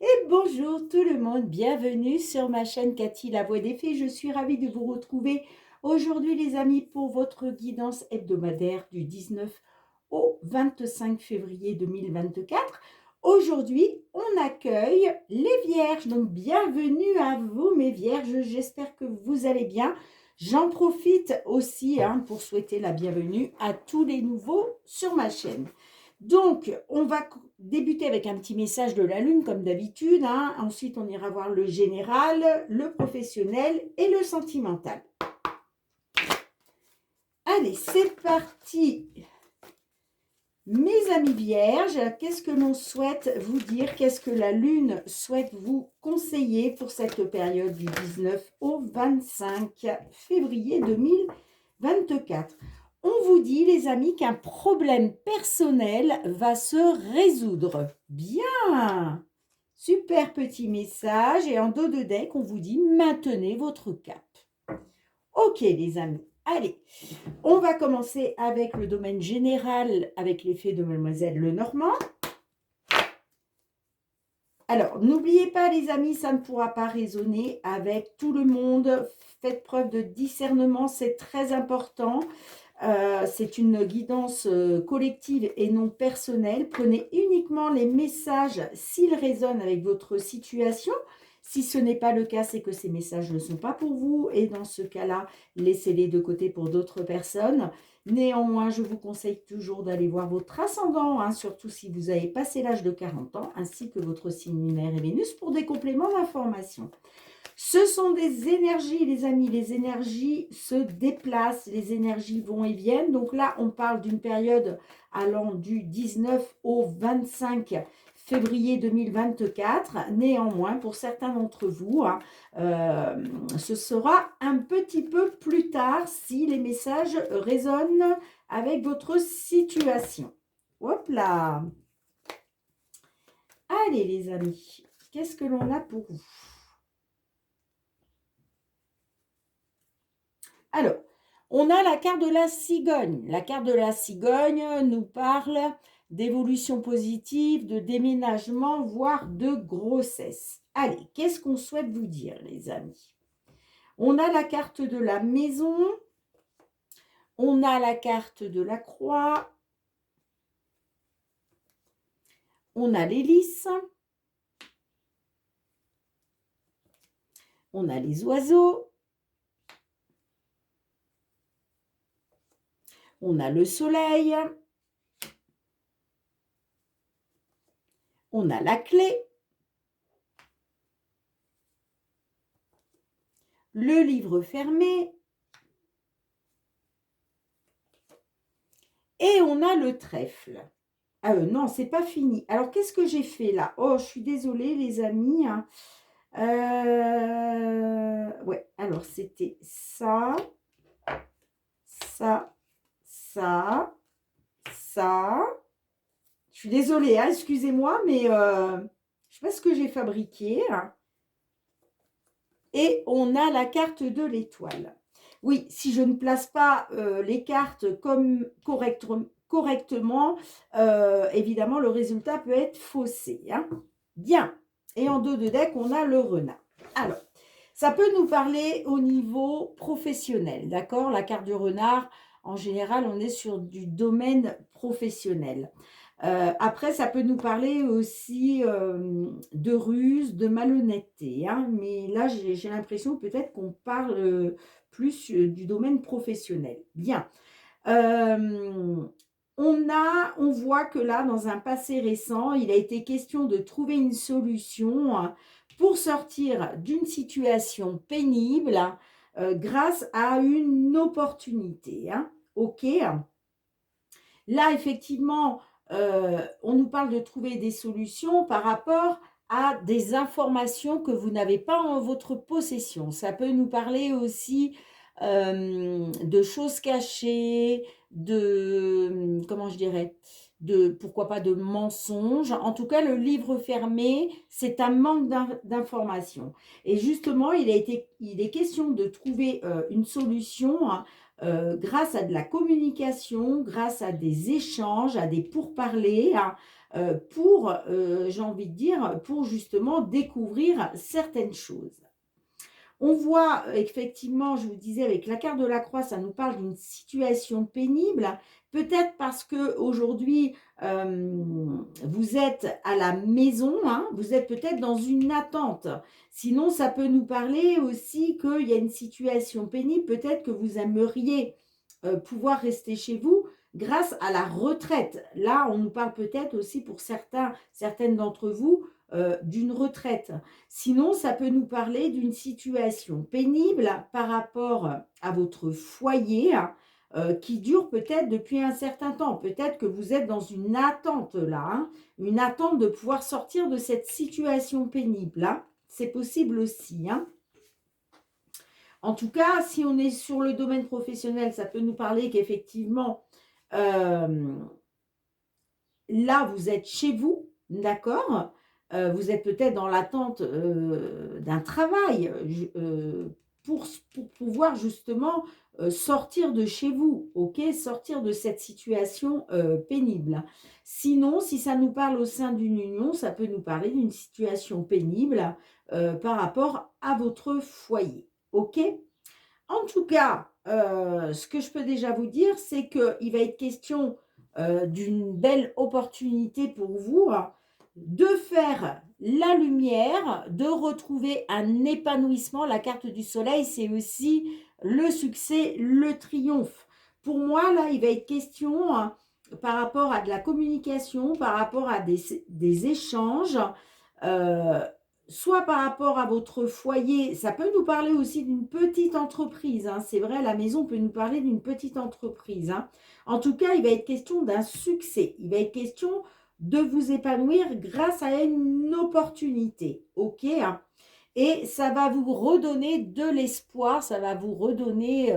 Et bonjour tout le monde, bienvenue sur ma chaîne Cathy La Voix des Fées. Je suis ravie de vous retrouver aujourd'hui les amis pour votre guidance hebdomadaire du 19 au 25 février 2024. Aujourd'hui, on accueille les Vierges, donc bienvenue à vous mes Vierges, j'espère que vous allez bien. J'en profite aussi pour souhaiter la bienvenue à tous les nouveaux sur ma chaîne. Donc, on va débuter avec un petit message de la Lune, comme d'habitude. Ensuite, on ira voir le général, le professionnel et le sentimental. Allez, c'est parti. Mes amis vierges, qu'est-ce que l'on souhaite vous dire? Qu'est-ce que la Lune souhaite vous conseiller pour cette période du 19 au 25 février 2024? On vous dit, les amis, qu'un problème personnel va se résoudre. Bien! Super petit message. Et en dos de deck, on vous dit, maintenez votre cap. Ok, les amis. Allez, on va commencer avec le domaine général, avec l'effet de Mademoiselle Lenormand. Alors, n'oubliez pas, les amis, ça ne pourra pas résonner avec tout le monde. Faites preuve de discernement, c'est très important. C'est une guidance collective et non personnelle. Prenez uniquement les messages s'ils résonnent avec votre situation. Si ce n'est pas le cas, c'est que ces messages ne sont pas pour vous. Et dans ce cas-là, laissez-les de côté pour d'autres personnes. Néanmoins, je vous conseille toujours d'aller voir votre ascendant, surtout si vous avez passé l'âge de 40 ans, ainsi que votre signe lunaire et Vénus pour des compléments d'information. Ce sont des énergies, les amis. Les énergies se déplacent, les énergies vont et viennent. Donc là, on parle d'une période allant du 19 au 25 février 2024. Néanmoins, pour certains d'entre vous, ce sera un petit peu plus tard si les messages résonnent avec votre situation. Hop là! Allez, les amis, qu'est-ce que l'on a pour vous? Alors, on a la carte de la cigogne. La carte de la cigogne nous parle d'évolution positive, de déménagement, voire de grossesse. Allez, qu'est-ce qu'on souhaite vous dire, les amis? On a la carte de la maison, on a la carte de la croix, on a l'hélice, on a les oiseaux, on a le soleil, on a la clé, le livre fermé et on a le trèfle. Ah non, c'est pas fini. Alors, qu'est-ce que j'ai fait là? Oh, je suis désolée, les amis. Ouais, alors c'était ça, ça, ça, ça. Je suis désolée, excusez-moi, mais je ne sais pas ce que j'ai fabriqué. Et on a la carte de l'étoile. Oui, si je ne place pas les cartes comme correctement, évidemment, le résultat peut être faussé. Bien. Et en dos de deck, on a le renard. Alors, ça peut nous parler au niveau professionnel, d'accord? La carte du renard, en général, on est sur du domaine professionnel. Après, ça peut nous parler aussi de ruse, de malhonnêteté. Mais là, j'ai l'impression peut-être qu'on parle plus du domaine professionnel. Bien. On voit que là, dans un passé récent, il a été question de trouver une solution pour sortir d'une situation pénible grâce à une opportunité. OK. Là, effectivement, on nous parle de trouver des solutions par rapport à des informations que vous n'avez pas en votre possession. Ça peut nous parler aussi de choses cachées, comment je dirais, pourquoi pas de mensonges. En tout cas, le livre fermé, c'est un manque d'informations. Et justement, il est question de trouver une solution grâce à de la communication, grâce à des échanges, à des pourparlers, pour, j'ai envie de dire, pour justement découvrir certaines choses. On voit effectivement, je vous disais, avec la carte de la croix, ça nous parle d'une situation pénible. Peut-être parce que aujourd'hui vous êtes à la maison, hein, vous êtes peut-être dans une attente. Sinon, ça peut nous parler aussi qu'il y a une situation pénible. Peut-être que vous aimeriez pouvoir rester chez vous grâce à la retraite. Là, on nous parle peut-être aussi pour certaines d'entre vous, d'une retraite. Sinon, ça peut nous parler d'une situation pénible par rapport à votre foyer qui dure peut-être depuis un certain temps. Peut-être que vous êtes dans une attente là, hein, une attente de pouvoir sortir de cette situation pénible là. C'est possible aussi, hein. En tout cas, si on est sur le domaine professionnel, ça peut nous parler qu'effectivement, là, vous êtes chez vous, d'accord? Vous êtes peut-être dans l'attente d'un travail pour pouvoir justement sortir de chez vous, ok? Sortir de cette situation pénible. Sinon, si ça nous parle au sein d'une union, ça peut nous parler d'une situation pénible par rapport à votre foyer, ok? En tout cas, ce que je peux déjà vous dire, c'est qu'il va être question d'une belle opportunité pour vous de faire la lumière, de retrouver un épanouissement. La carte du soleil, c'est aussi le succès, le triomphe. Pour moi, là, il va être question par rapport à de la communication, par rapport à des échanges, soit par rapport à votre foyer, ça peut nous parler aussi d'une petite entreprise, hein. C'est vrai, la maison peut nous parler d'une petite entreprise, hein. En tout cas, il va être question d'un succès. Il va être question de vous épanouir grâce à une opportunité, ok, hein. Et ça va vous redonner de l'espoir, ça va vous redonner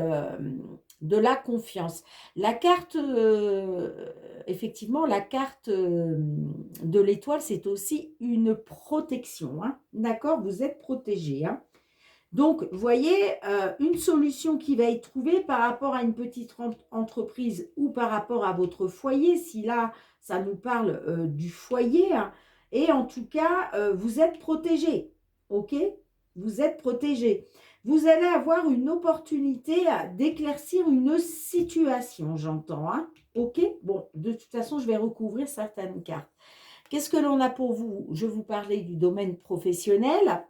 de la confiance. La carte, effectivement, la carte de l'étoile, c'est aussi une protection, hein. D'accord? Vous êtes protégé, hein. Donc, vous voyez, une solution qui va être trouvée par rapport à une petite entreprise ou par rapport à votre foyer, si là, ça nous parle du foyer, hein. Et en tout cas, vous êtes protégé, ok? Vous êtes protégé. Vous allez avoir une opportunité d'éclaircir une situation, j'entends, hein? Ok? Bon, de toute façon, je vais recouvrir certaines cartes. Qu'est-ce que l'on a pour vous? Je vous parlais du domaine professionnel.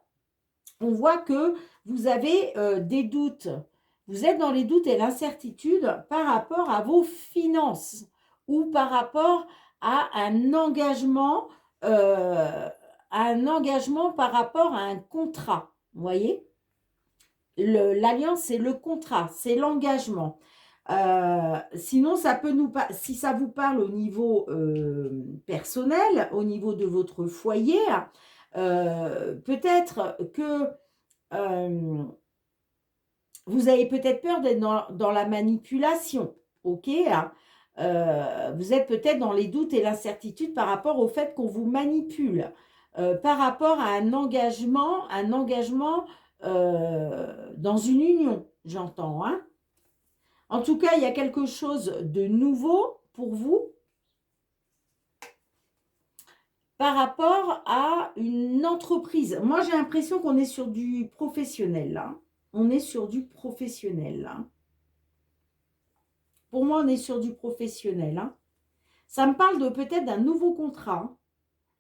On voit que vous avez des doutes. Vous êtes dans les doutes et l'incertitude par rapport à vos finances ou par rapport à un engagement par rapport à un contrat. Vous voyez? L'alliance, c'est le contrat, c'est l'engagement. Sinon, ça peut si ça vous parle au niveau personnel, au niveau de votre foyer, peut-être que vous avez peut-être peur d'être dans la manipulation, ok, hein. Vous êtes peut-être dans les doutes et l'incertitude par rapport au fait qu'on vous manipule, par rapport à un engagement dans une union, j'entends, hein. En tout cas, il y a quelque chose de nouveau pour vous par rapport à une entreprise. Moi, j'ai l'impression qu'on est sur du professionnel, là. On est sur du professionnel, là. Pour moi, on est sur du professionnel, hein. Ça me parle de peut-être d'un nouveau contrat,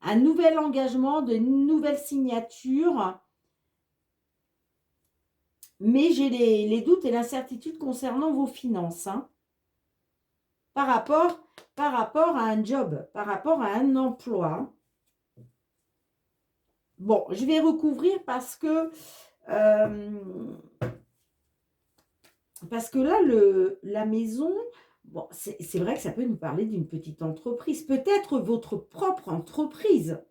un nouvel engagement, de nouvelles signatures. Mais j'ai les doutes et l'incertitude concernant vos finances, hein. Par rapport à un job, par rapport à un emploi. Bon, je vais recouvrir parce que là, la maison, bon, c'est vrai que ça peut nous parler d'une petite entreprise. Peut-être votre propre entreprise.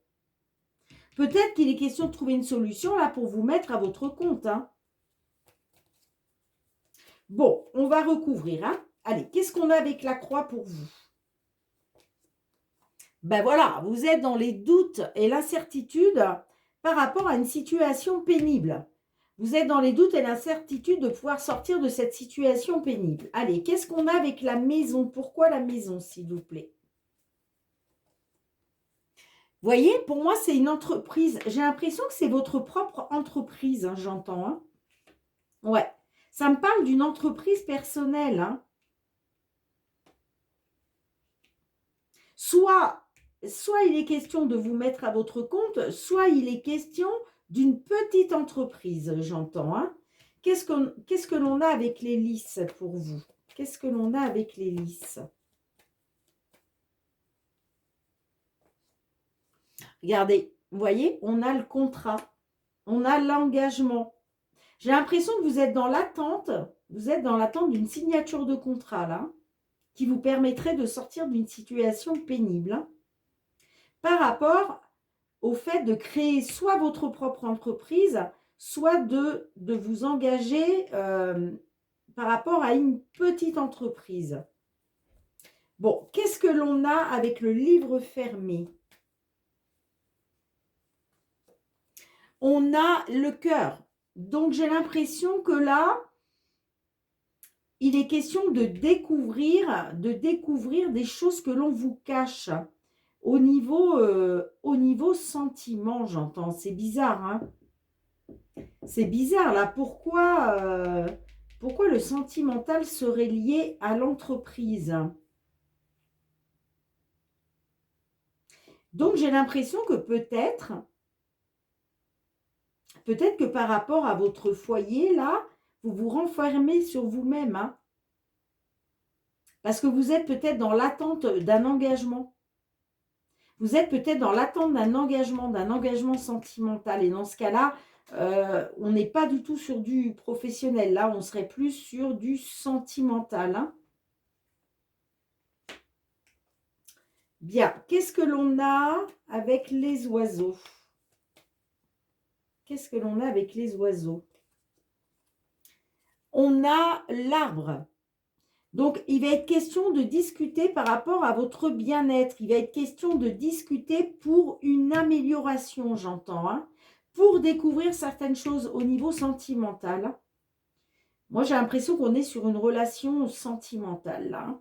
Peut-être qu'il est question de trouver une solution là pour vous mettre à votre compte, hein. Bon, on va recouvrir, hein. Allez, qu'est-ce qu'on a avec la croix pour vous? Ben voilà, vous êtes dans les doutes et l'incertitude par rapport à une situation pénible. Vous êtes dans les doutes et l'incertitude de pouvoir sortir de cette situation pénible. Allez, qu'est-ce qu'on a avec la maison? Pourquoi la maison, s'il vous plaît? voyez, pour moi, c'est une entreprise. J'ai l'impression que c'est votre propre entreprise, hein, j'entends. Hein. Ouais, ça me parle d'une entreprise personnelle. Hein. Soit il est question de vous mettre à votre compte, soit il est question d'une petite entreprise, j'entends. Hein. Qu'est-ce que l'on a avec les lices pour vous? Qu'est-ce que l'on a avec les lices? Regardez, vous voyez, on a le contrat, on a l'engagement. J'ai l'impression que vous êtes dans l'attente d'une signature de contrat, là, qui vous permettrait de sortir d'une situation pénible, hein, par rapport au fait de créer soit votre propre entreprise, soit de vous engager par rapport à une petite entreprise. Bon, qu'est-ce que l'on a avec le livre fermé? On a le cœur. Donc, j'ai l'impression que là, il est question de découvrir des choses que l'on vous cache. Au niveau sentiment, j'entends. C'est bizarre, hein? C'est bizarre, là. Pourquoi le sentimental serait lié à l'entreprise? Donc, j'ai l'impression que peut-être que par rapport à votre foyer, là, vous vous renfermez sur vous-même, hein, parce que vous êtes peut-être dans l'attente d'un engagement. Vous êtes peut-être dans l'attente d'un engagement sentimental. Et dans ce cas-là, on n'est pas du tout sur du professionnel. Là, on serait plus sur du sentimental. Hein. Bien, qu'est-ce que l'on a avec les oiseaux? Qu'est-ce que l'on a avec les oiseaux? On a l'arbre. Donc, il va être question de discuter par rapport à votre bien-être. Il va être question de discuter pour une amélioration, j'entends, hein, pour découvrir certaines choses au niveau sentimental. Moi, j'ai l'impression qu'on est sur une relation sentimentale, là. Hein.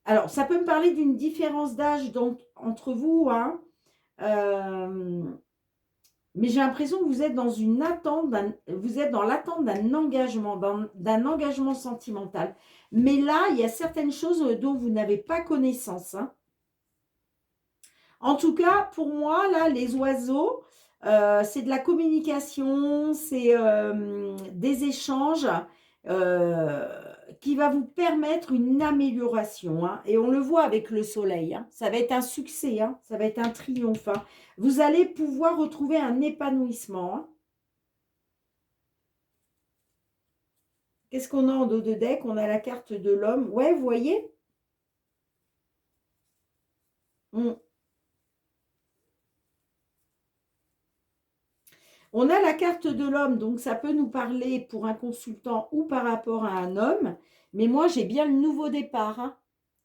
Alors, ça peut me parler d'une différence d'âge entre vous, hein, mais j'ai l'impression que vous êtes dans une attente, vous êtes dans l'attente d'un engagement sentimental. Mais là, il y a certaines choses dont vous n'avez pas connaissance. Hein. En tout cas, pour moi, là, les oiseaux, c'est de la communication, c'est des échanges qui va vous permettre une amélioration. Hein. Et on le voit avec le soleil. Hein. Ça va être un succès, hein. Ça va être un triomphe. Hein. Vous allez pouvoir retrouver un épanouissement. Hein. Qu'est-ce qu'on a en dos de deck? On a la carte de l'homme. Ouais, vous voyez? On a la carte de l'homme, donc ça peut nous parler pour un consultant ou par rapport à un homme. Mais moi, j'ai bien le nouveau départ. Hein.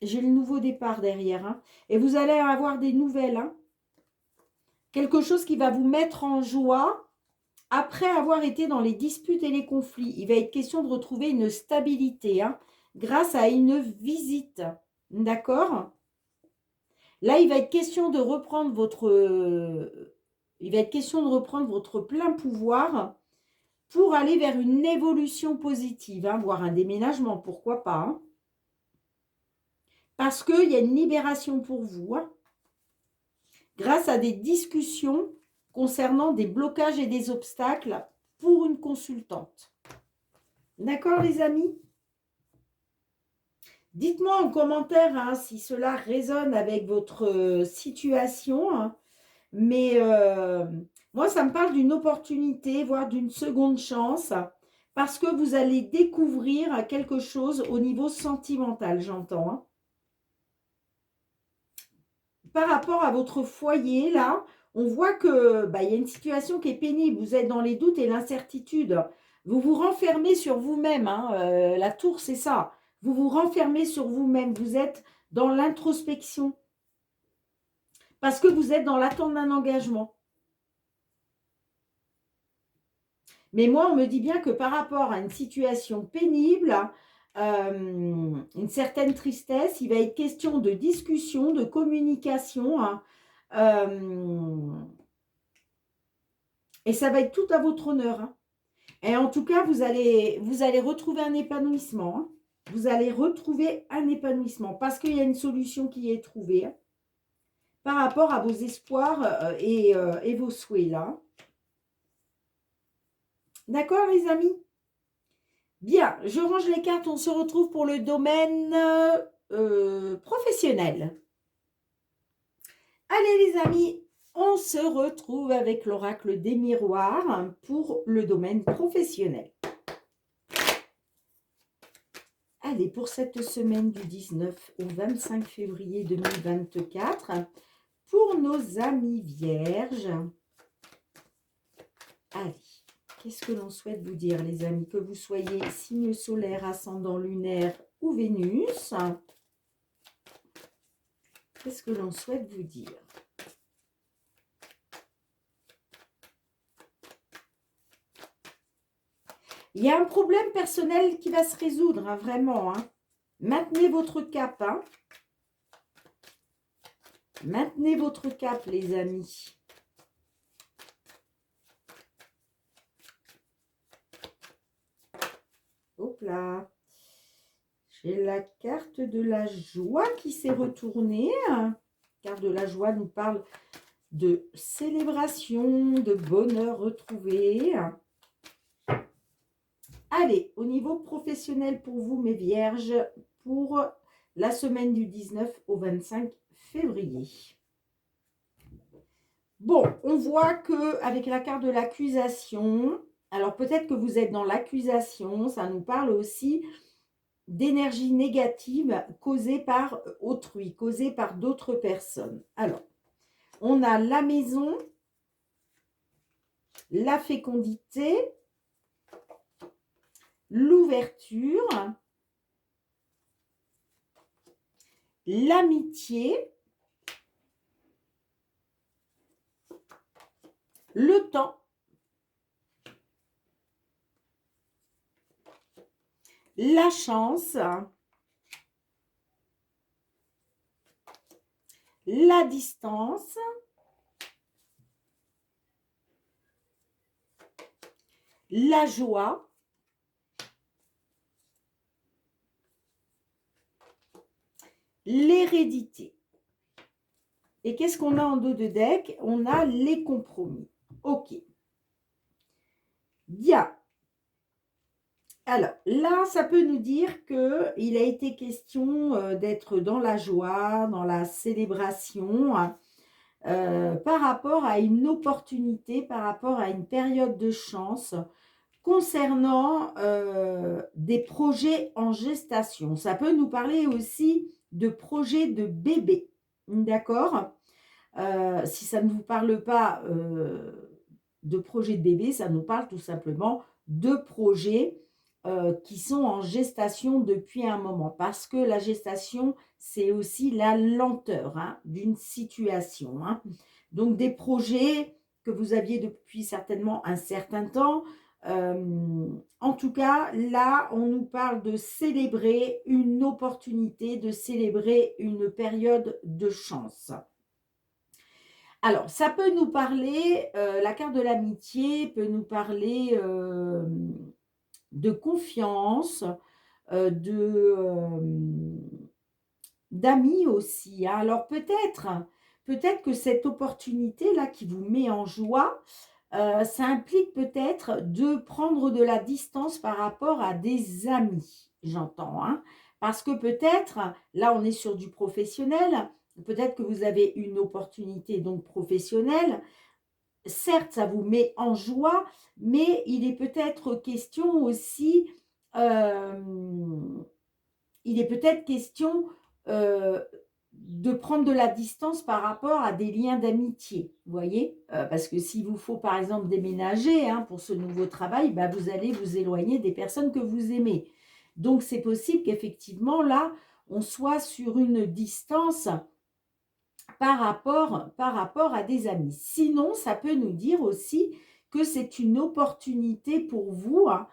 J'ai le nouveau départ derrière. Hein. Et vous allez avoir des nouvelles. Hein. Quelque chose qui va vous mettre en joie après avoir été dans les disputes et les conflits. Il va être question de retrouver une stabilité hein, grâce à une visite. D'accord? Là, il va être question de reprendre votre plein pouvoir pour aller vers une évolution positive, hein, voire un déménagement, pourquoi pas. Hein. Parce qu'il y a une libération pour vous, hein, grâce à des discussions concernant des blocages et des obstacles pour une consultante. D'accord les amis? Dites-moi en commentaire hein, si cela résonne avec votre situation, hein, mais moi ça me parle d'une opportunité, voire d'une seconde chance, parce que vous allez découvrir quelque chose au niveau sentimental, j'entends. Hein. Par rapport à votre foyer, là, on voit que y a une situation qui est pénible. Vous êtes dans les doutes et l'incertitude. Vous vous renfermez sur vous-même. Hein. La tour, c'est ça. Vous vous renfermez sur vous-même. Vous êtes dans l'introspection. Parce que vous êtes dans l'attente d'un engagement. Mais moi, on me dit bien que par rapport à une situation pénible, une certaine tristesse, il va être question de discussion, de communication, hein, Et ça va être tout à votre honneur, hein. Et en tout cas, vous allez retrouver un épanouissement, hein. Vous allez retrouver un épanouissement parce qu'il y a une solution qui est trouvée, hein, par rapport à vos espoirs et vos souhaits là. D'accord, les amis? Bien, je range les cartes. On se retrouve pour le domaine professionnel. Allez, les amis, on se retrouve avec l'oracle des miroirs pour le domaine professionnel. Allez, pour cette semaine du 19 au 25 février 2024, pour nos amis vierges, allez, qu'est-ce que l'on souhaite vous dire, les amis? Que vous soyez signe solaire, ascendant lunaire ou Vénus, qu'est-ce que l'on souhaite vous dire? Il y a un problème personnel qui va se résoudre, hein, vraiment, hein. Maintenez votre cap, hein. Maintenez votre cap, les amis. Hop là. J'ai la carte de la joie qui s'est retournée. La carte de la joie nous parle de célébration, de bonheur retrouvé. Allez, au niveau professionnel pour vous, mes vierges, pour la semaine du 19 au 25 février. Bon, on voit qu'avec la carte de l'accusation, alors peut-être que vous êtes dans l'accusation, ça nous parle aussi d'énergie négative causée par autrui, causée par d'autres personnes. Alors, on a la maison, la fécondité, l'ouverture, l'amitié, le temps, la chance, la distance, la joie, l'hérédité. Et qu'est-ce qu'on a en dos de deck? On a les compromis. Ok. Bien. Alors, là, ça peut nous dire qu'il a été question d'être dans la joie, dans la célébration, hein, par rapport à une opportunité, par rapport à une période de chance concernant des projets en gestation. Ça peut nous parler aussi de projets de bébé, d'accord? Si ça ne vous parle pas de projets de bébé, ça nous parle tout simplement de projets qui sont en gestation depuis un moment. Parce que la gestation, c'est aussi la lenteur, hein, d'une situation, hein. Donc, des projets que vous aviez depuis certainement un certain temps. En tout cas, là, on nous parle de célébrer une opportunité, de célébrer une période de chance. Alors, ça peut nous parler, la carte de l'amitié peut nous parler de confiance, d'amis aussi, hein. Alors, peut-être que cette opportunité-là qui vous met en joie, ça implique peut-être de prendre de la distance par rapport à des amis, j'entends, hein. Parce que peut-être, là, on est sur du professionnel, peut-être que vous avez une opportunité donc professionnelle. Certes, ça vous met en joie, mais il est peut-être question aussi, il est peut-être question de prendre de la distance par rapport à des liens d'amitié, vous voyez? Parce que s'il vous faut, par exemple, déménager, hein, pour ce nouveau travail, bah, vous allez vous éloigner des personnes que vous aimez. Donc, c'est possible qu'effectivement, là, on soit sur une distance par rapport à des amis. Sinon, ça peut nous dire aussi que c'est une opportunité pour vous, hein,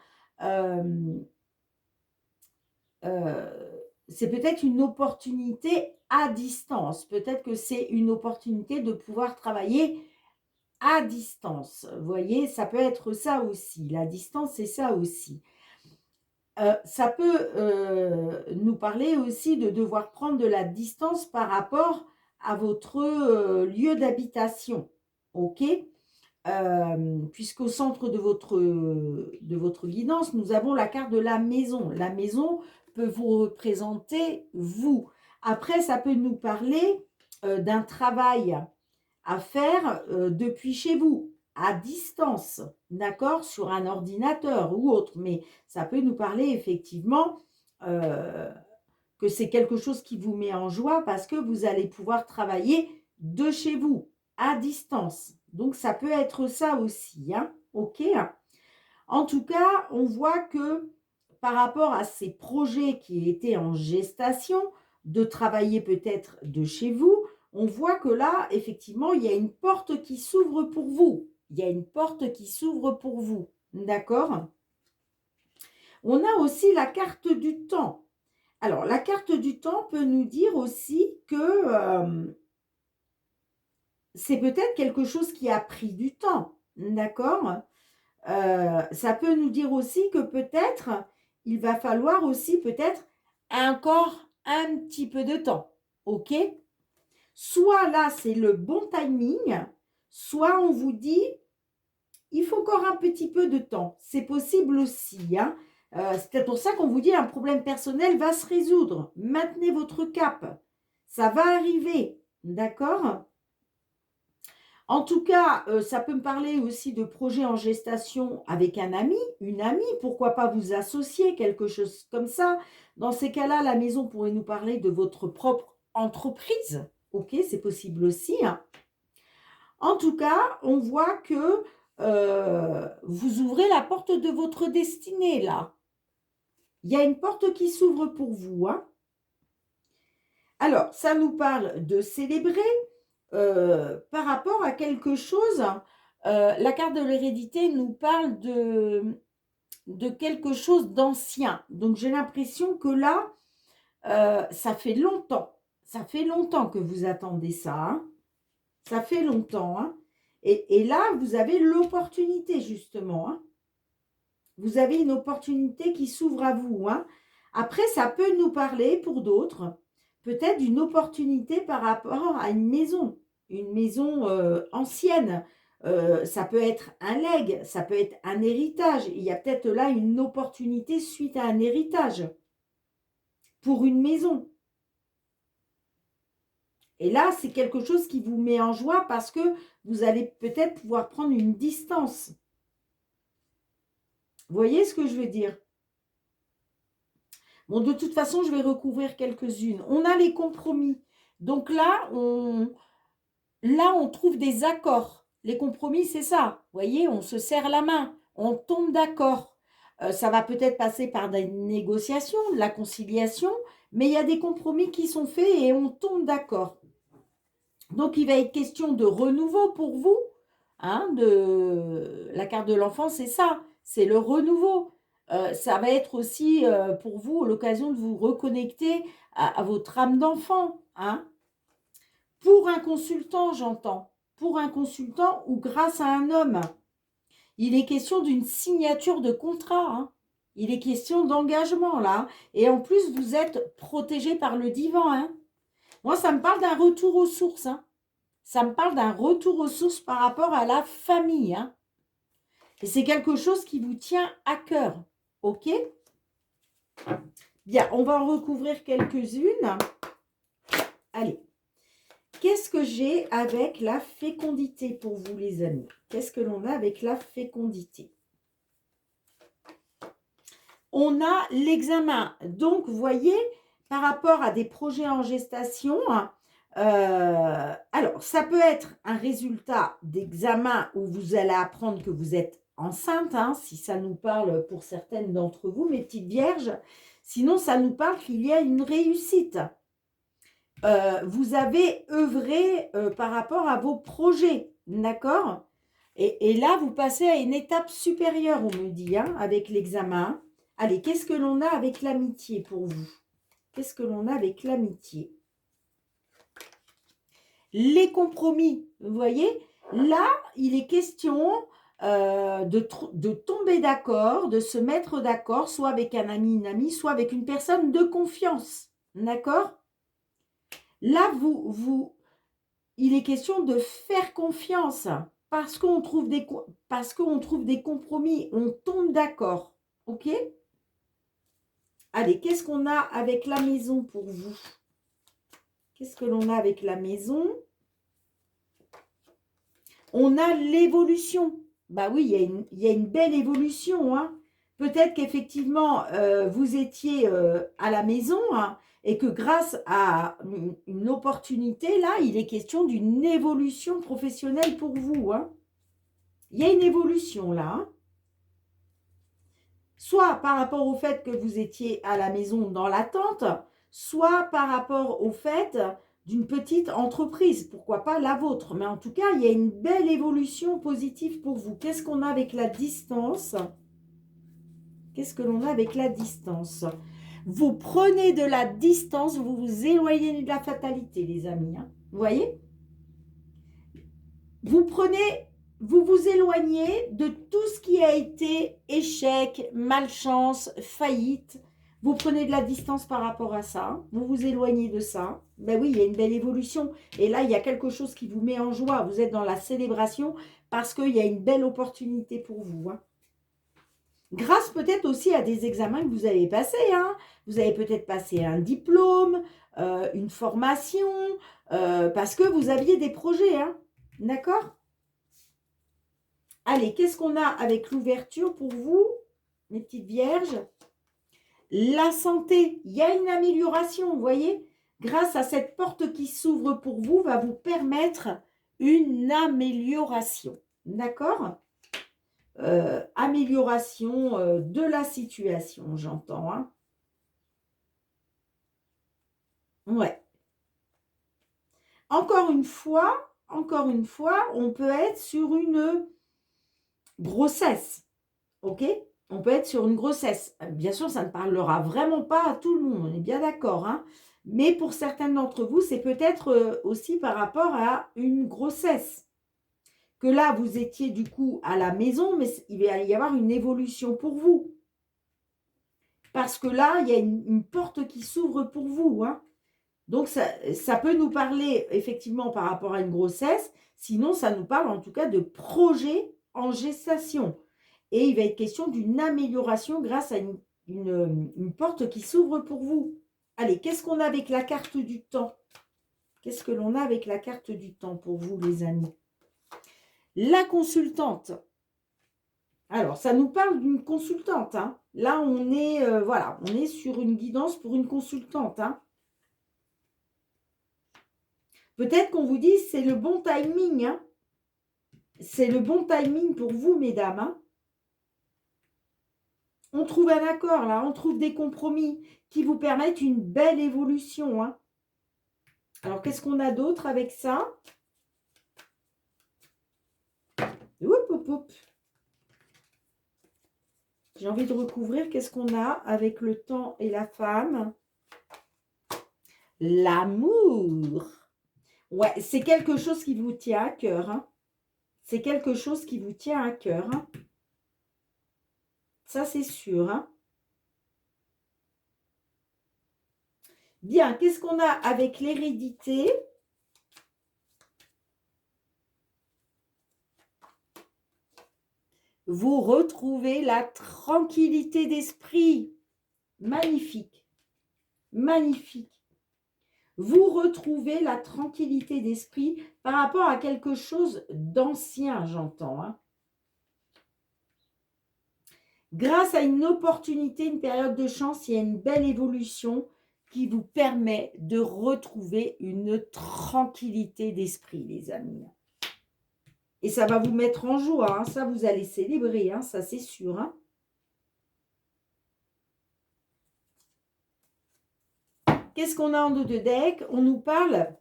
c'est peut-être une opportunité à distance. Peut-être que c'est une opportunité de pouvoir travailler à distance. Vous voyez, ça peut être ça aussi. La distance, c'est ça aussi. Ça peut nous parler aussi de devoir prendre de la distance par rapport à votre lieu d'habitation. OK? Puisqu'au centre de votre guidance, nous avons la carte de la maison. La maison peut vous représenter vous. Après, ça peut nous parler d'un travail à faire depuis chez vous, à distance, d'accord, sur un ordinateur ou autre. Mais ça peut nous parler effectivement euh, que c'est quelque chose qui vous met en joie parce que vous allez pouvoir travailler de chez vous, à distance. Donc, ça peut être ça aussi, hein, ok. En tout cas, on voit que par rapport à ces projets qui étaient en gestation, de travailler peut-être de chez vous, on voit que là, effectivement, il y a une porte qui s'ouvre pour vous. Il y a une porte qui s'ouvre pour vous, d'accord? On a aussi la carte du temps. Alors, la carte du temps peut nous dire aussi que c'est peut-être quelque chose qui a pris du temps, d'accord? Ça peut nous dire aussi que peut-être, il va falloir aussi peut-être encore un petit peu de temps, ok? Soit là, c'est le bon timing, soit on vous dit, il faut encore un petit peu de temps. C'est possible aussi, hein? C'est peut-être pour ça qu'on vous dit, un problème personnel va se résoudre. Maintenez votre cap. Ça va arriver, d'accord? En tout cas, ça peut me parler aussi de projets en gestation avec un ami, une amie. Pourquoi pas vous associer, quelque chose comme ça. Dans ces cas-là, la maison pourrait nous parler de votre propre entreprise. Ok, c'est possible aussi, hein. En tout cas, on voit que vous ouvrez la porte de votre destinée, là. Il y a une porte qui s'ouvre pour vous, hein. Alors, ça nous parle de célébrer par rapport à quelque chose. La carte de l'hérédité nous parle de quelque chose d'ancien. Donc, j'ai l'impression que là, ça fait longtemps. Ça fait longtemps que vous attendez ça, hein. Ça fait longtemps, hein. Et là, vous avez l'opportunité, justement, hein. Vous avez une opportunité qui s'ouvre à vous, hein. Après, ça peut nous parler, pour d'autres, peut-être d'une opportunité par rapport à une maison ancienne. Ça peut être un legs, ça peut être un héritage. Il y a peut-être là une opportunité suite à un héritage pour une maison. Et là, c'est quelque chose qui vous met en joie parce que vous allez peut-être pouvoir prendre une distance. Vous voyez ce que je veux dire? Bon, de toute façon, je vais recouvrir quelques-unes. On a les compromis. Donc là, on trouve des accords. Les compromis, c'est ça. Vous voyez, on se serre la main. On tombe d'accord. Ça va peut-être passer par des négociations, de la conciliation, mais il y a des compromis qui sont faits et on tombe d'accord. Donc, il va être question de renouveau pour vous. Hein, la carte de l'enfant, c'est ça. C'est le renouveau. Ça va être aussi pour vous l'occasion de vous reconnecter à votre âme d'enfant. Hein. Pour un consultant, j'entends. Pour un consultant ou grâce à un homme. Il est question d'une signature de contrat. Hein. Il est question d'engagement là. Et en plus, vous êtes protégé par le divan. Hein. Moi, ça me parle d'un retour aux sources. Hein. Ça me parle d'un retour aux sources par rapport à la famille. Hein. Et c'est quelque chose qui vous tient à cœur. Ok? Bien, on va en recouvrir quelques-unes. Allez. Qu'est-ce que j'ai avec la fécondité pour vous, les amis? Qu'est-ce que l'on a avec la fécondité? On a l'examen. Donc, vous voyez, par rapport à des projets en gestation, alors, ça peut être un résultat d'examen où vous allez apprendre que vous êtes enceinte, hein, si ça nous parle pour certaines d'entre vous, mes petites vierges. Sinon, ça nous parle qu'il y a une réussite. Vous avez œuvré par rapport à vos projets, d'accord? Et là, vous passez à une étape supérieure, on me dit, hein, avec l'examen. Allez, qu'est-ce que l'on a avec l'amitié pour vous? Qu'est-ce que l'on a avec l'amitié? Les compromis, vous voyez? Là, il est question de tomber d'accord, de se mettre d'accord, soit avec un ami, une amie, soit avec une personne de confiance. D'accord? Là, il est question de faire confiance parce qu'on trouve des compromis, on tombe d'accord. OK? Allez, qu'est-ce qu'on a avec la maison pour vous? Qu'est-ce que l'on a avec la maison? On a l'évolution. Bah oui, il y a une belle évolution, hein. Peut-être qu'effectivement, vous étiez à la maison, hein, et que grâce à une opportunité, là, il est question d'une évolution professionnelle pour vous, hein. Il y a une évolution là, hein. Soit par rapport au fait que vous étiez à la maison dans l'attente, soit par rapport au fait d'une petite entreprise, pourquoi pas la vôtre. Mais en tout cas, il y a une belle évolution positive pour vous. Qu'est-ce qu'on a avec la distance? Qu'est-ce que l'on a avec la distance? Vous prenez de la distance, vous vous éloignez de la fatalité, les amis, hein. Vous voyez? Vous vous éloignez de tout ce qui a été échec, malchance, faillite. Vous prenez de la distance par rapport à ça. Vous vous éloignez de ça. Ben oui, il y a une belle évolution. Et là, il y a quelque chose qui vous met en joie. Vous êtes dans la célébration parce qu'il y a une belle opportunité pour vous, hein. Grâce peut-être aussi à des examens que vous avez passés, hein. Vous avez peut-être passé un diplôme, une formation, parce que vous aviez des projets, hein. D'accord? Allez, qu'est-ce qu'on a avec l'ouverture pour vous, mes petites vierges? La santé, il y a une amélioration, vous voyez? Grâce à cette porte qui s'ouvre pour vous, va vous permettre une amélioration. D'accord? Amélioration de la situation, j'entends, hein. Ouais. Encore une fois, on peut être sur une grossesse. OK? On peut être sur une grossesse. Bien sûr, ça ne parlera vraiment pas à tout le monde, on est bien d'accord, hein? Mais pour certaines d'entre vous, c'est peut-être aussi par rapport à une grossesse. Que là, vous étiez du coup à la maison, mais il va y avoir une évolution pour vous. Parce que là, il y a une porte qui s'ouvre pour vous, hein? Donc, ça peut nous parler effectivement par rapport à une grossesse. Sinon, ça nous parle en tout cas de projet en gestation. Et il va être question d'une amélioration grâce à une porte qui s'ouvre pour vous. Allez, qu'est-ce qu'on a avec la carte du temps? Qu'est-ce que l'on a avec la carte du temps pour vous, les amis? La consultante. Alors, ça nous parle d'une consultante, hein. Là, on est, voilà, on est sur une guidance pour une consultante, hein. Peut-être qu'on vous dit c'est le bon timing, hein. C'est le bon timing pour vous, mesdames, hein. On trouve un accord, là. On trouve des compromis qui vous permettent une belle évolution, hein. Alors, qu'est-ce qu'on a d'autre avec ça? Oup, oup, oup. J'ai envie de recouvrir. Qu'est-ce qu'on a avec le temps et la femme? L'amour. Ouais, c'est quelque chose qui vous tient à cœur, hein. C'est quelque chose qui vous tient à cœur, hein. Ça, c'est sûr, hein. Bien, qu'est-ce qu'on a avec l'hérédité? Vous retrouvez la tranquillité d'esprit. Magnifique. Magnifique. Vous retrouvez la tranquillité d'esprit par rapport à quelque chose d'ancien, j'entends, hein. Grâce à une opportunité, une période de chance, il y a une belle évolution qui vous permet de retrouver une tranquillité d'esprit, les amis. Et ça va vous mettre en joie, hein. Ça, vous allez célébrer, hein. Ça, c'est sûr, hein. Qu'est-ce qu'on a en dos de deck? On nous parle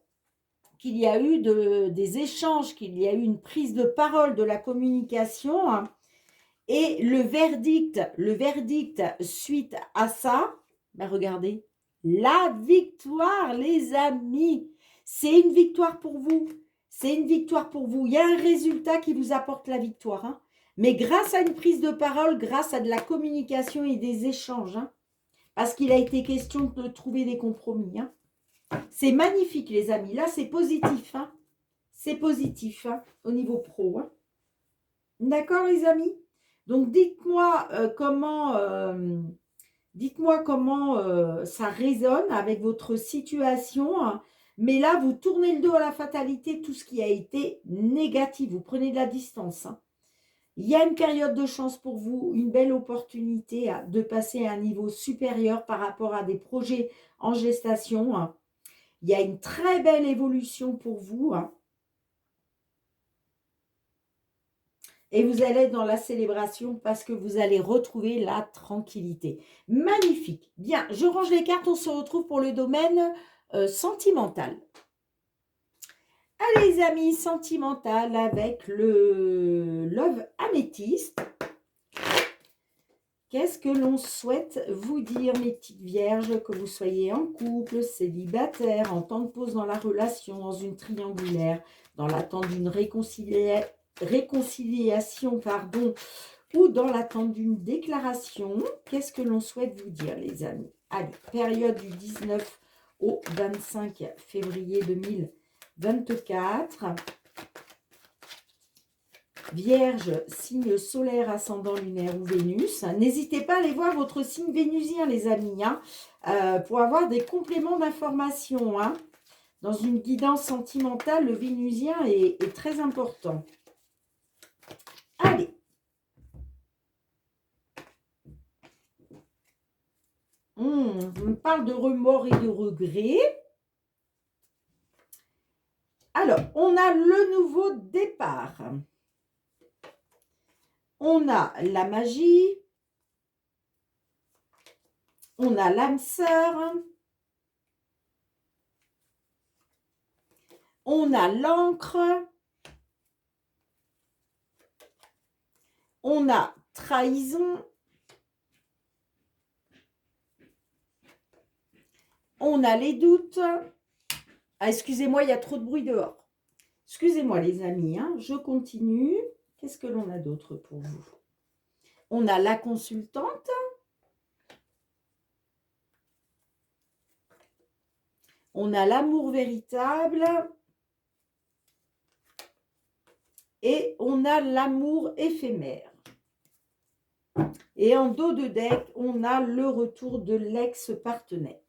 qu'il y a eu des échanges, qu'il y a eu une prise de parole, de la communication, hein. Et le verdict suite à ça, ben regardez, la victoire, les amis. C'est une victoire pour vous. C'est une victoire pour vous. Il y a un résultat qui vous apporte la victoire. Hein. Mais grâce à une prise de parole, grâce à de la communication et des échanges. Hein, parce qu'il a été question de trouver des compromis. Hein. C'est magnifique, les amis. Là, c'est positif. Hein. C'est positif hein, au niveau pro. Hein. D'accord, les amis? Donc, dites-moi comment ça résonne avec votre situation. Hein. Mais là, vous tournez le dos à la fatalité, tout ce qui a été négatif. Vous prenez de la distance. Hein. Il y a une période de chance pour vous, une belle opportunité de passer à un niveau supérieur par rapport à des projets en gestation. Hein. Il y a une très belle évolution pour vous. Hein. Et vous allez être dans la célébration parce que vous allez retrouver la tranquillité. Magnifique. Bien, je range les cartes. On se retrouve pour le domaine sentimental. Allez, les amis, sentimental avec le Love Améthyste. Qu'est-ce que l'on souhaite vous dire, mes petites vierges, que vous soyez en couple, célibataire, en temps de pause dans la relation, dans une triangulaire, dans l'attente d'une réconciliation, ou dans l'attente d'une déclaration. Qu'est-ce que l'on souhaite vous dire, les amis? Allez, période du 19 au 25 février 2024. Vierge, signe solaire, ascendant lunaire ou Vénus. N'hésitez pas à aller voir votre signe vénusien, les amis, hein, pour avoir des compléments d'information. Hein. Dans une guidance sentimentale, le vénusien est très important. Allez. On parle de remords et de regrets. Alors, on a le nouveau départ. On a la magie. On a l'âme sœur. On a l'encre. On a trahison. On a les doutes. Ah, excusez-moi, il y a trop de bruit dehors. Excusez-moi, les amis, hein, je continue. Qu'est-ce que l'on a d'autre pour vous? On a la consultante. On a l'amour véritable. Et on a l'amour éphémère. Et en dos de deck, on a le retour de l'ex-partenaire.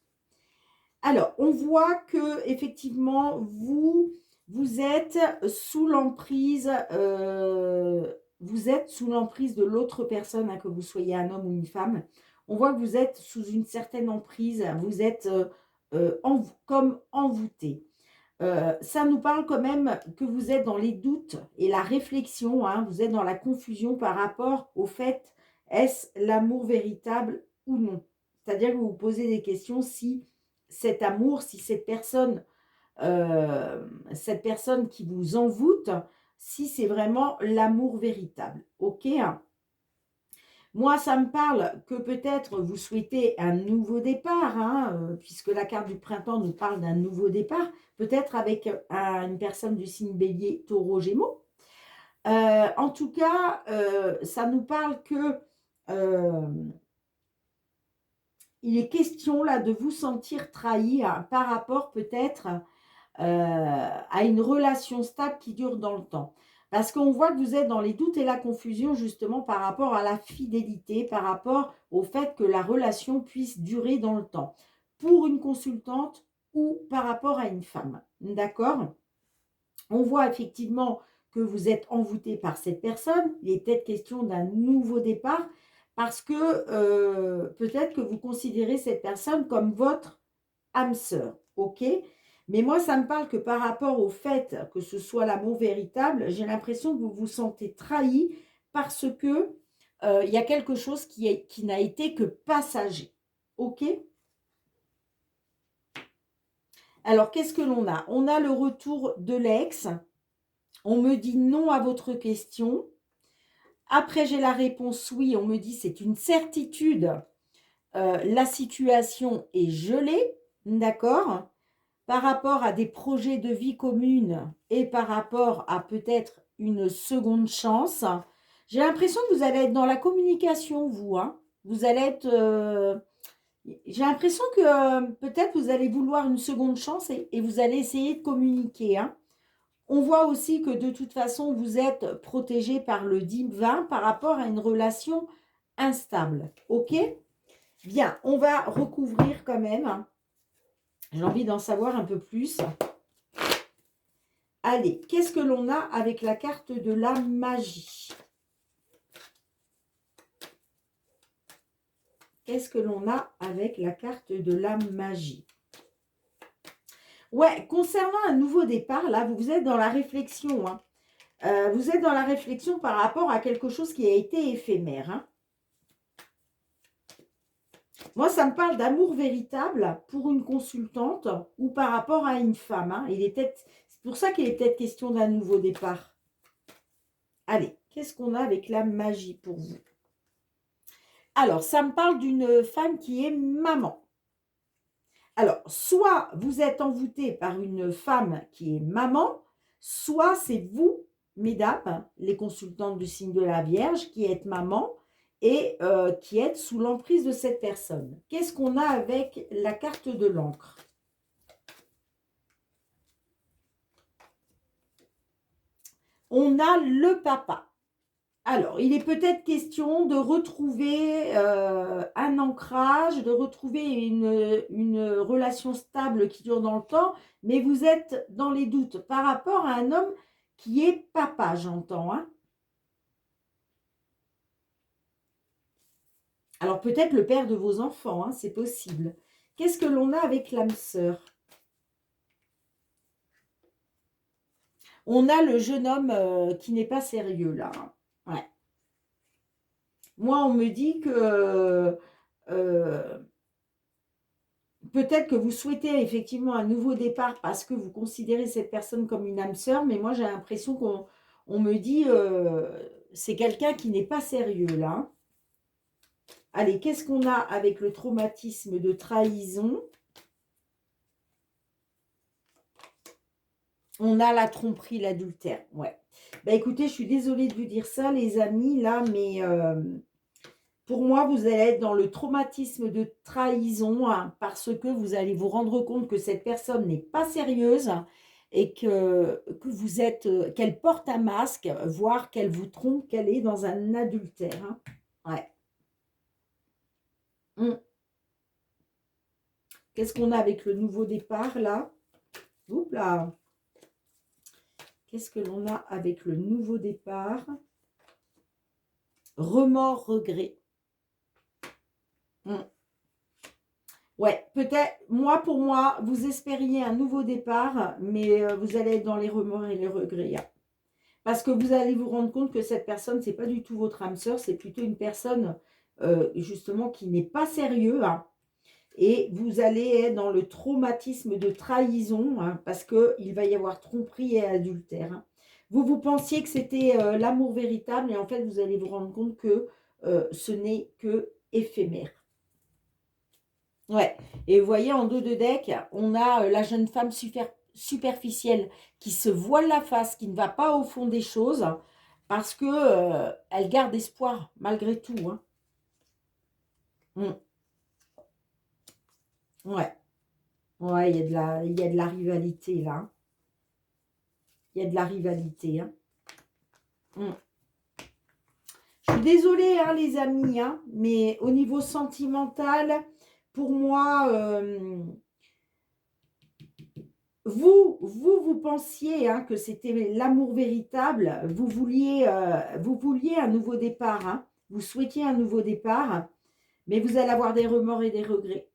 Alors, on voit que effectivement, vous êtes sous l'emprise de l'autre personne, hein, que vous soyez un homme ou une femme. On voit que vous êtes sous une certaine emprise, vous êtes comme envoûté. Ça nous parle quand même que vous êtes dans les doutes et la réflexion, hein, vous êtes dans la confusion par rapport au fait, est-ce l'amour véritable ou non? C'est-à-dire que vous vous posez des questions si cet amour, si cette personne qui vous envoûte, si c'est vraiment l'amour véritable. Ok? Moi, ça me parle que peut-être vous souhaitez un nouveau départ, hein, puisque la carte du printemps nous parle d'un nouveau départ, peut-être avec une personne du signe bélier, taureau, gémeaux. En tout cas, ça nous parle que il est question là de vous sentir trahi par rapport peut-être à une relation stable qui dure dans le temps. Parce qu'on voit que vous êtes dans les doutes et la confusion justement par rapport à la fidélité, par rapport au fait que la relation puisse durer dans le temps. Pour une consultante ou par rapport à une femme. D'accord? On voit effectivement que vous êtes envoûté par cette personne. Il est peut-être question d'un nouveau départ parce que peut-être que vous considérez cette personne comme votre âme sœur. Ok? Mais moi, ça me parle que par rapport au fait que ce soit l'amour véritable, j'ai l'impression que vous vous sentez trahi parce que il y a quelque chose qui n'a été que passager. Ok? Alors, qu'est-ce que l'on a? On a le retour de l'ex. On me dit non à votre question. Après, j'ai la réponse oui. On me dit c'est une certitude la situation est gelée, d'accord? Par rapport à des projets de vie commune et par rapport à peut-être une seconde chance. J'ai l'impression que vous allez être dans la communication, vous, hein. Vous allez être... j'ai l'impression que peut-être vous allez vouloir une seconde chance et vous allez essayer de communiquer, hein. On voit aussi que de toute façon, vous êtes protégé par le divin par rapport à une relation instable. OK? Bien, on va recouvrir quand même. J'ai envie d'en savoir un peu plus. Allez, qu'est-ce que l'on a avec la carte de la magie? Qu'est-ce que l'on a avec la carte de la magie? Ouais, concernant un nouveau départ, là, vous êtes dans la réflexion, hein. Vous êtes dans la réflexion par rapport à quelque chose qui a été éphémère, hein. Moi, ça me parle d'amour véritable pour une consultante ou par rapport à une femme, hein. C'est pour ça qu'il est peut-être question d'un nouveau départ. Allez, qu'est-ce qu'on a avec la magie pour vous? Alors, ça me parle d'une femme qui est maman. Alors, soit vous êtes envoûté par une femme qui est maman, soit c'est vous, mesdames, les consultantes du signe de la Vierge, qui êtes maman et qui êtes sous l'emprise de cette personne. Qu'est-ce qu'on a avec la carte de l'encre? On a le papa. Alors, il est peut-être question de retrouver un ancrage, de retrouver une relation stable qui dure dans le temps, mais vous êtes dans les doutes par rapport à un homme qui est papa, j'entends, hein. Alors, peut-être le père de vos enfants, hein, c'est possible. Qu'est-ce que l'on a avec l'âme sœur? On a le jeune homme qui n'est pas sérieux, là, hein. Ouais. Moi, on me dit que peut-être que vous souhaitez effectivement un nouveau départ parce que vous considérez cette personne comme une âme sœur, mais moi j'ai l'impression qu'on me dit c'est quelqu'un qui n'est pas sérieux là, hein. Allez, qu'est-ce qu'on a avec le traumatisme de trahison? On a la tromperie, l'adultère, ouais. Bah écoutez, je suis désolée de vous dire ça les amis là, mais pour moi, vous allez être dans le traumatisme de trahison, hein, parce que vous allez vous rendre compte que cette personne n'est pas sérieuse et que vous êtes, qu'elle porte un masque, voire qu'elle vous trompe, qu'elle est dans un adultère, hein. Ouais. Qu'est-ce qu'on a avec le nouveau départ là? Oups là. Qu'est-ce que l'on a avec le nouveau départ? Remords, regret. Ouais, peut-être, pour moi, vous espériez un nouveau départ, mais vous allez être dans les remords et les regrets, hein. Parce que vous allez vous rendre compte que cette personne, c'est pas du tout votre âme sœur, c'est plutôt une personne, justement, qui n'est pas sérieux, hein. Et vous allez être dans le traumatisme de trahison, hein, parce qu'il va y avoir tromperie et adultère, hein. Vous pensiez que c'était l'amour véritable, et en fait, vous allez vous rendre compte que ce n'est que éphémère. Ouais, et vous voyez, en dos de deck, on a la jeune femme superficielle qui se voile la face, qui ne va pas au fond des choses, parce que elle garde espoir, malgré tout, hein. Ouais, ouais, il y a de la rivalité, là, hein. Il y a de la rivalité, hein. Je suis désolée, hein, les amis, hein, mais au niveau sentimental, pour moi... Vous pensiez hein, que c'était l'amour véritable, vous vouliez un nouveau départ, hein, vous souhaitiez un nouveau départ, mais vous allez avoir des remords et des regrets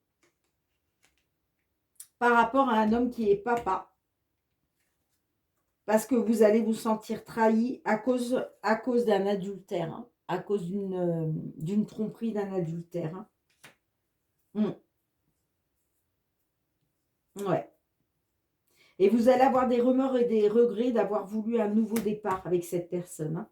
par rapport à un homme qui est papa, parce que vous allez vous sentir trahi à cause d'un adultère, hein, à cause d'une tromperie d'un adultère, hein. Ouais. Et vous allez avoir des remords et des regrets d'avoir voulu un nouveau départ avec cette personne, hein.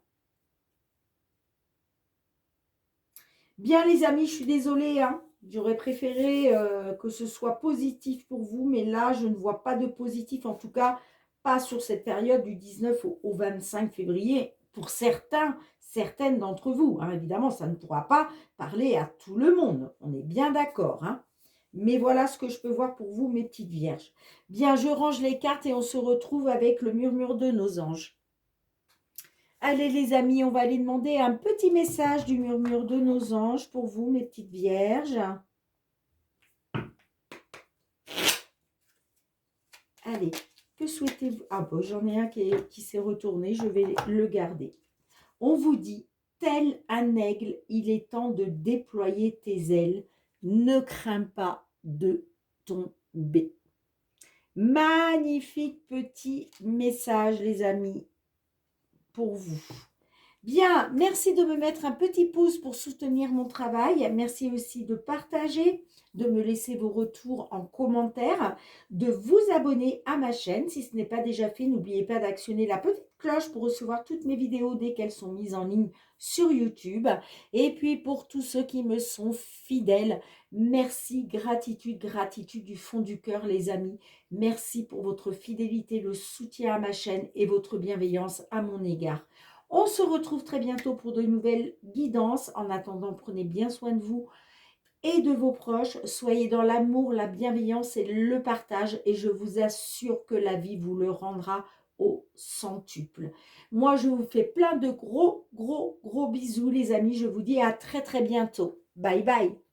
Bien les amis, je suis désolée, hein, J'aurais préféré que ce soit positif pour vous, mais là, je ne vois pas de positif, en tout cas, pas sur cette période du 19 au 25 février, pour certains, certaines d'entre vous, hein. Évidemment, ça ne pourra pas parler à tout le monde, on est bien d'accord, hein. Mais voilà ce que je peux voir pour vous, mes petites vierges. Bien, je range les cartes et on se retrouve avec le murmure de nos anges. Allez les amis, on va aller demander un petit message du murmure de nos anges pour vous, mes petites vierges. Allez, que souhaitez-vous? Ah bon, j'en ai un qui s'est retourné, je vais le garder. On vous dit, tel un aigle, il est temps de déployer tes ailes. Ne crains pas de tomber. Magnifique petit message, les amis, pour vous. Bien, merci de me mettre un petit pouce pour soutenir mon travail. Merci aussi de partager, de me laisser vos retours en commentaire, de vous abonner à ma chaîne. Si ce n'est pas déjà fait, n'oubliez pas d'actionner la petite cloche pour recevoir toutes mes vidéos dès qu'elles sont mises en ligne sur YouTube. Et puis pour tous ceux qui me sont fidèles, merci, gratitude, gratitude du fond du cœur, les amis. Merci pour votre fidélité, le soutien à ma chaîne et votre bienveillance à mon égard. On se retrouve très bientôt pour de nouvelles guidances. En attendant, prenez bien soin de vous et de vos proches. Soyez dans l'amour, la bienveillance et le partage. Et je vous assure que la vie vous le rendra au centuple. Moi, je vous fais plein de gros bisous, les amis. Je vous dis à très bientôt. Bye bye.